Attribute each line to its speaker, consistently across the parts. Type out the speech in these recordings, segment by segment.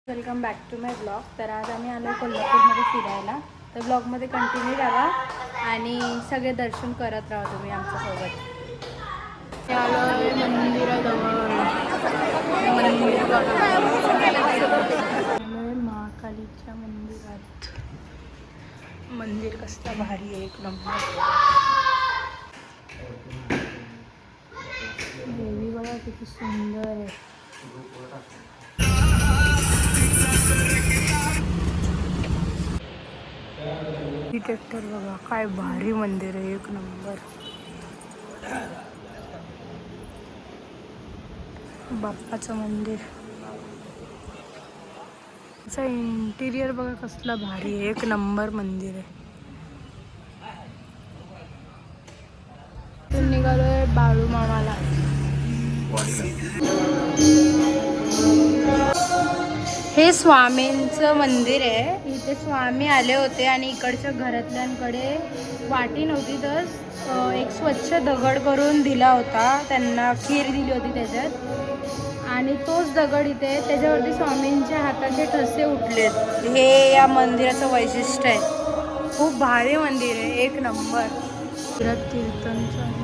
Speaker 1: Welcome back to my blog. तर आज आम्ही आलो कोल्हापूरमध्ये फिरायला. तर ब्लॉगमध्ये कंटिन्यू राहा आणि सगळे दर्शन करत राहा तुम्ही आमच्यासोबत. आलो मंदिराजवळ. महाकालीच्या मंदिरात. मंदिर कसला भारी आहे, एक नंबर. देवी बघा किती सुंदर आहे. आर्किटेक्चर बघा काय भारी मंदिर आहे, एक नंबर. बाप्पाचं मंदिर. इंटिरियर बघा कसला भारी आहे, एक नंबर मंदिर आहे. इथून निघालोय बाळू मामाला. हे स्वामींचं मंदिर आहे. इथे स्वामी आले होते आणि इकडच्या घरातल्यांकडे वाटी नव्हती, तर एक स्वच्छ दगड करून दिला होता त्यांना. खीर दिली होती त्याच्यात आणि तोच दगड इथे, त्याच्यावरती स्वामींच्या हाताचे ठसे उठलेत. हे या मंदिराचं वैशिष्ट्य आहे. खूप भारी मंदिर आहे, एक नंबर. कीर्तन चालू आहे.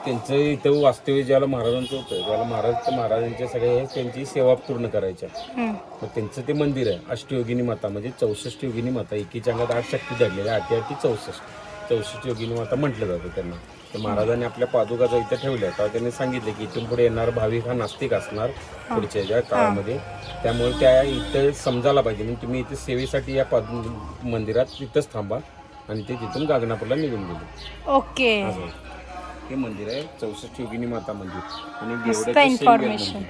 Speaker 2: त्यांचं इथं वास्तव्य ज्याला महाराजांचं होतं, ज्याला महाराजांच्या सगळ्या त्यांची सेवा पूर्ण करायच्या. मग त्यांचं ते मंदिर आहे. अष्टयोगिनी माता म्हणजे 64 योगिनी माता. एकीच्या अंगात 8 शक्ती दडलेल्या, 8 64 योगिनी माता म्हटलं जातं त्यांना. तर महाराजांनी आपल्या पादुका जर इथं ठेवल्या तर त्यांनी सांगितलं की इथून पुढे येणार भाविक हा नास्तिक असणार पुढच्या ज्या काळामध्ये. त्यामुळे त्या इथं समजायला पाहिजे म्हणून तुम्ही इथे सेवेसाठी या मंदिरात तिथंच थांबा. आणि ते तिथून गागनापूरला निघून गेले.
Speaker 1: ओके.
Speaker 2: हे मंदिर आहे 64 योगिनी माता मंदिर. आणि
Speaker 1: मस्त इन्फॉर्मेशन.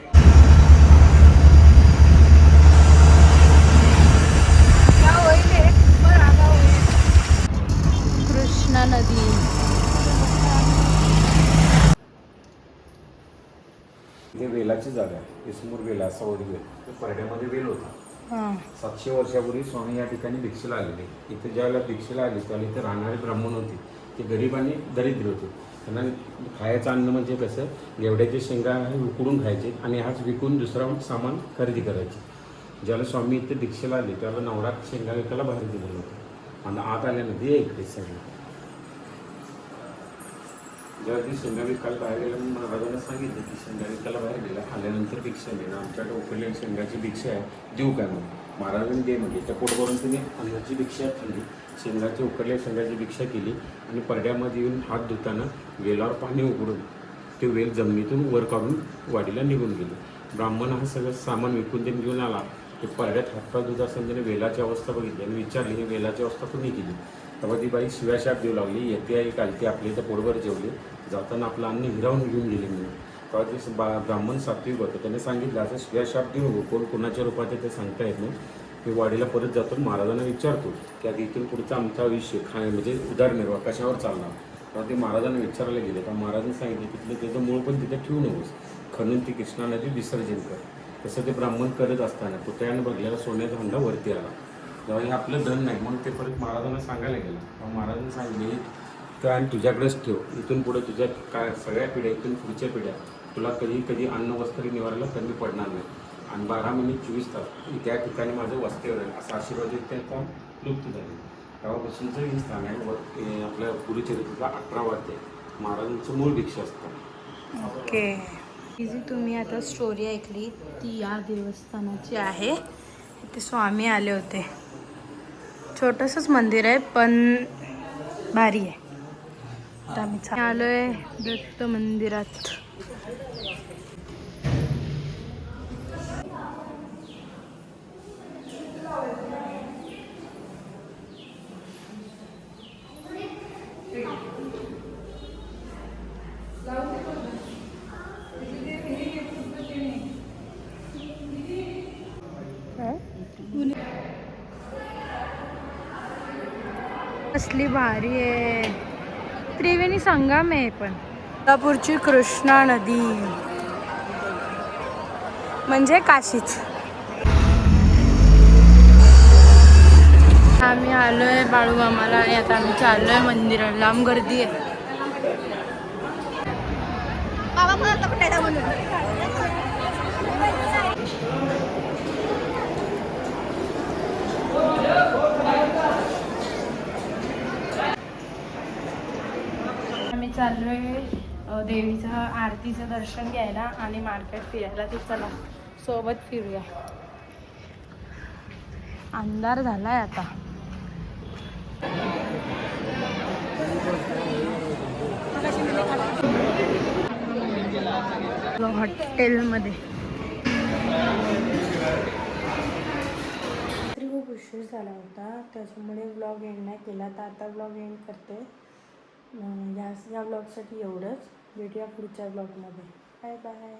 Speaker 1: कृष्णा नदी.
Speaker 2: हे वेलाची जागा आहे. हे समोर वेला, सावडी वेल. परड्यामध्ये वेल होता. 700 वर्षापूर्वी स्वामी या ठिकाणी भिक्षेला आलेले. इथे ज्यावेळेला भिक्षेला आले त्यावेळेला इथे राहणारे ब्राह्मण होते. ते गरीब आणि दरिद्र होते. त्यांना खायचं अन्न म्हणजे कसं, गेवड्याचे शेंगा उकडून खायचे आणि हाच विकून दुसरा सामान खरेदी करायचे. ज्यावेळेला स्वामी इथे भिक्षेला आले त्यावेळेला नवरा शेंगा विकायला बाहेर दिलेलं होतं. आणि आत आल्यानंतर इकडे सगळे जेव्हा ती शेंगा विकायला बाहेर गेला म्हणून महाराजांना सांगितलं की शेंगा विकायला बाहेर गेला, आल्यानंतर भिक्षा देणं. आमच्याकडे उकडलेली शेंगाची भिक्षा आहे, देऊ काय म्हणून. महाराजांनी दे म्हणजे त्या पोटभरून तुम्ही अन्नाची भिक्षा केली, शेंगाची उकडलेल्या शेंगाची भिक्षा केली. आणि परड्यामध्ये येऊन हात धुताना वेलावर पाणी उघडून ते वेल जमिनीतून वर काढून वाडीला निघून गेले. ब्राह्मण हा सगळं सामान विकून ते घेऊन आला. ते परड्यात हातपाय धुत असताना त्याने वेलाची अवस्था बघितली आणि विचारली ही वेलाची अवस्था कोणी केली. तेव्हा ती बाई शिव्याशाप देऊ लागली. येते आई कालते आपले तर पोटभर जेवले, जाताना आपलं अन्न हिरावून घेऊन गेले म्हणून. तेव्हा ते ब्राह्मण सात्विक होतं. त्याने सांगितलं असं शिव्याशाप देऊ नको, कोण कोणाच्या रूपात आहे ते सांगता येत नाही. मी वाडीला परत जातो, महाराजांना विचारतो की आता इथून पुढचा आमचा आयुष्य म्हणजे उदरनिर्वाह कशावर चालणार. तेव्हा ते महाराजांना विचारायला गेले. तर महाराजांनी सांगितले तिथलं त्याचं मूळ पण तिथे ठेवू नकोस, खणून ती कृष्णा नदी विसर्जन कर. तसं ते ब्राह्मण करत असताना पुतळ्यानं भरलेला सोन्याचा हंडा वरती आला. तेव्हा हे आपलं धन नाही म्हणून ते परत महाराजांना सांगायला गेलं. तेव्हा महाराजांनी सांगितले तर आणि तुझ्याकडेच ठेव, इथून पुढे तुझ्या काय सगळ्या पिढ्या, इथून पुढच्या पिढ्या तुला कधी अन्न वस्त्र निवारायला कमी पडणार नाही. आणि 12 महिने 24 तास त्या ठिकाणी माझं वास्तव्य राहील असा आशीर्वाद त्याचा लुप्त झाले. तेव्हापासूनचं हे स्थान आहे. आपल्या गुरुचरित्राचा 18 अध्याय महाराजांचं मूळ भिक्षा असतं.
Speaker 1: ओके. ही जी तुम्ही आता स्टोरी ऐकली ती या देवस्थानाची आहे. इथे स्वामी आले होते. छोटंसंच मंदिर आहे पण भारी आहे. आता आम्ही आलोय दत्त मंदिरात. कसली भारी आहे. त्रिवेणी संगम आहे. पण कोल्हापूरची कृष्णा नदी म्हणजे काशीच. आम्ही आलोय बाळू मामाला आणि आता आम्ही चाललोय मंदिरात. लांब गर्दी आहे. आम्ही चाललोय देवीचं आरतीचं दर्शन घ्यायला आणि मार्केट फिरायला. ते चला सोबत फिरूया. अंधार झालाय आता. हॉटेलमध्ये खूप उशीर झाला होता, त्याच्यामुळे व्लॉग एंड नाही केला. तर आता व्लॉग एंड करते. या व्लॉगसाठी एवढंच. भेटूया पुढच्या व्लॉगमध्ये. Bye bye.